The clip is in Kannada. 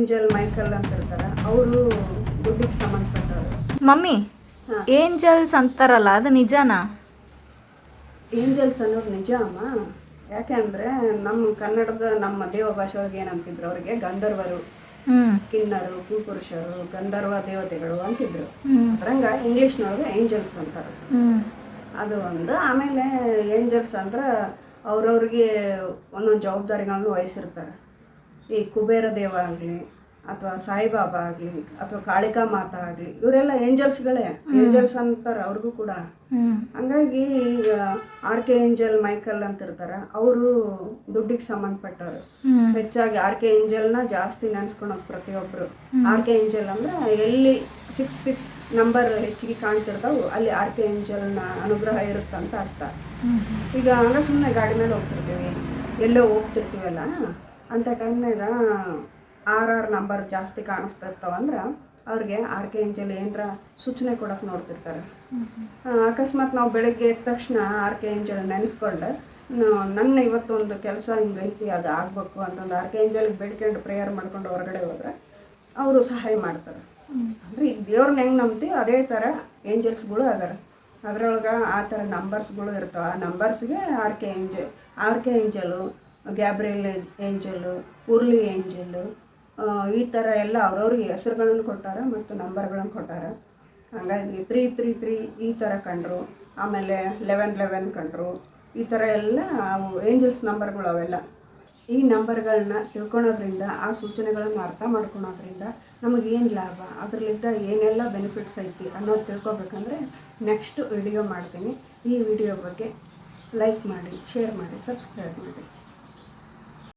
ಏಂಜಲ್ ಮೈಕಲ್ ಅಂತ ಇರ್ತಾರೆ, ಅವರು ದುಡ್ಡಿಗೆ ಸಂಬಂಧಪಟ್ಟವರು. ಮಮ್ಮಿ, ಏಂಜಲ್ಸ್ ಅಂತಾರಲ್ಲ, ಅದು ನಿಜನಾ? ಏಂಜಲ್ಸ್ ಅನ್ನೋದು ನಿಜ ಅಮ್ಮ. ಯಾಕೆ ಅಂದರೆ ನಮ್ಮ ಕನ್ನಡದ ನಮ್ಮ ದೇವ ಭಾಷೆ ಒಳಗೆ ಏನಂತಿದ್ರು, ಅವರಿಗೆ ಗಂಧರ್ವರು, ಕಿನ್ನರು, ಕಿಂಪುರುಷರು, ಗಂಧರ್ವ ದೇವತೆಗಳು ಅಂತಿದ್ರು. ಅದ್ರಂಗ ಇಂಗ್ಲೀಷ್ನೊಳಗೆ ಏಂಜಲ್ಸ್ ಅಂತಾರೆ. ಅದು ಒಂದು. ಆಮೇಲೆ ಏಂಜಲ್ಸ್ ಅಂದ್ರೆ ಅವ್ರವ್ರಿಗೆ ಒಂದೊಂದು ಜವಾಬ್ದಾರಿಗಳನ್ನು ವಹಿಸಿರ್ತಾರೆ. ಈ ಕುಬೇರ ದೇವ ಆಗಲಿ ಅಥವಾ ಸಾಯಿಬಾಬಾ ಆಗಲಿ ಅಥವಾ ಕಾಳಿಕಾ ಮಾತಾ ಆಗಲಿ, ಇವರೆಲ್ಲ ಏಂಜಲ್ಸ್ಗಳೇ, ಏಂಜಲ್ಸ್ ಅಂತಾರೆ ಅವ್ರಿಗೂ ಕೂಡ. ಹಂಗಾಗಿ ಈಗ ಆರ್.ಕೆ. ಏಂಜಲ್ ಮೈಕಲ್ ಅಂತ ಇರ್ತಾರೆ, ಅವರು ದುಡ್ಡಿಗೆ ಸಂಬಂಧಪಟ್ಟವರು. ಹೆಚ್ಚಾಗಿ ಆರ್.ಕೆ. ಏಂಜಲ್ನ ಜಾಸ್ತಿ ನೆನೆಸ್ಕೊಳೋದು ಪ್ರತಿಯೊಬ್ಬರು. ಆರ್.ಕೆ. ಏಂಜಲ್ ಅಂದರೆ ಎಲ್ಲಿ 66 ನಂಬರ್ ಹೆಚ್ಚಿಗೆ ಕಾಣ್ತಿರ್ತಾವೆ ಅಲ್ಲಿ ಆರ್.ಕೆ. ಏಂಜಲ್ನ ಅನುಗ್ರಹ ಇರುತ್ತಂತ ಅರ್ಥ. ಈಗ ಹಂಗ ಸುಮ್ಮನೆ ಗಾಡಿ ಮೇಲೆ ಹೋಗ್ತಿರ್ತೀವಿ, ಎಲ್ಲೋ ಹೋಗ್ತಿರ್ತೀವಲ್ಲ, ಅಂಥ ಟೈಮ್ನಾಗ ಆರ್ ನಂಬರ್ ಜಾಸ್ತಿ ಕಾಣಿಸ್ತಿರ್ತಾವಂದ್ರೆ ಅವ್ರಿಗೆ ಆರ್.ಕೆ. ಏಂಜಲ್ ಏನರ ಸೂಚನೆ ಕೊಡೋಕೆ ನೋಡ್ತಿರ್ತಾರೆ. ಅಕಸ್ಮಾತ್ ನಾವು ಬೆಳಗ್ಗೆ ಎದ್ದ ತಕ್ಷಣ ಆರ್.ಕೆ. ಏಂಜಲ್ ನೆನೆಸ್ಕೊಂಡು ನನ್ನ ಇವತ್ತೊಂದು ಕೆಲಸ ಹಿಂಗೈತಿ, ಅದು ಆಗಬೇಕು ಅಂತಂದು ಆರ್.ಕೆ. ಏಂಜಲ್ಗೆ ಬೇಡ್ಕೊಂಡು ಪ್ರೇಯರ್ ಮಾಡ್ಕೊಂಡು ಹೊರಗಡೆ ಹೋದ್ರೆ ಅವರು ಸಹಾಯ ಮಾಡ್ತಾರೆ. ಅಂದರೆ ಈಗ ದೇವ್ರನ್ನ ಹೆಂಗೆ ನಂಬ್ತೀವಿ ಅದೇ ಥರ ಏಂಜಲ್ಸ್ಗಳು ಅದಾರೆ. ಅದರೊಳಗೆ ಆ ಥರ ನಂಬರ್ಸ್ಗಳು ಇರ್ತಾವೆ. ಆ ನಂಬರ್ಸ್ಗೆ RK. Angelo, Gabriel Angelo, ಉರ್ಲಿ Angelo, ಈ ಥರ ಎಲ್ಲ ಅವ್ರವ್ರಿಗೆ ಹೆಸರುಗಳನ್ನು ಕೊಟ್ಟಾರೆ ಮತ್ತು ನಂಬರ್ಗಳನ್ನು ಕೊಟ್ಟಾರೆ. ಹಾಗಾಗಿ 333 ಈ ಥರ ಕಂಡ್ರು, ಆಮೇಲೆ 1111 ಕಂಡ್ರು, ಈ ಥರ ಎಲ್ಲ ಅವು ಏಂಜಲ್ಸ್ ನಂಬರ್ಗಳು ಅವೆಲ್ಲ. ಈ ನಂಬರ್ಗಳನ್ನ ತಿಳ್ಕೊಳೋದ್ರಿಂದ, ಆ ಸೂಚನೆಗಳನ್ನು ಅರ್ಥ ಮಾಡ್ಕೊಳೋದ್ರಿಂದ ನಮಗೇನು ಲಾಭ, ಅದರಲ್ಲಿದ್ದ ಏನೆಲ್ಲ ಬೆನಿಫಿಟ್ಸ್ ಐತಿ ಅನ್ನೋದು ತಿಳ್ಕೊಬೇಕಂದ್ರೆ ನೆಕ್ಸ್ಟ್ ವಿಡಿಯೋ ಮಾಡ್ತೀನಿ. ಈ ವಿಡಿಯೋ ಬಗ್ಗೆ ಲೈಕ್ ಮಾಡಿ, ಶೇರ್ ಮಾಡಿ, ಸಬ್ಸ್ಕ್ರೈಬ್ ಮಾಡಿ.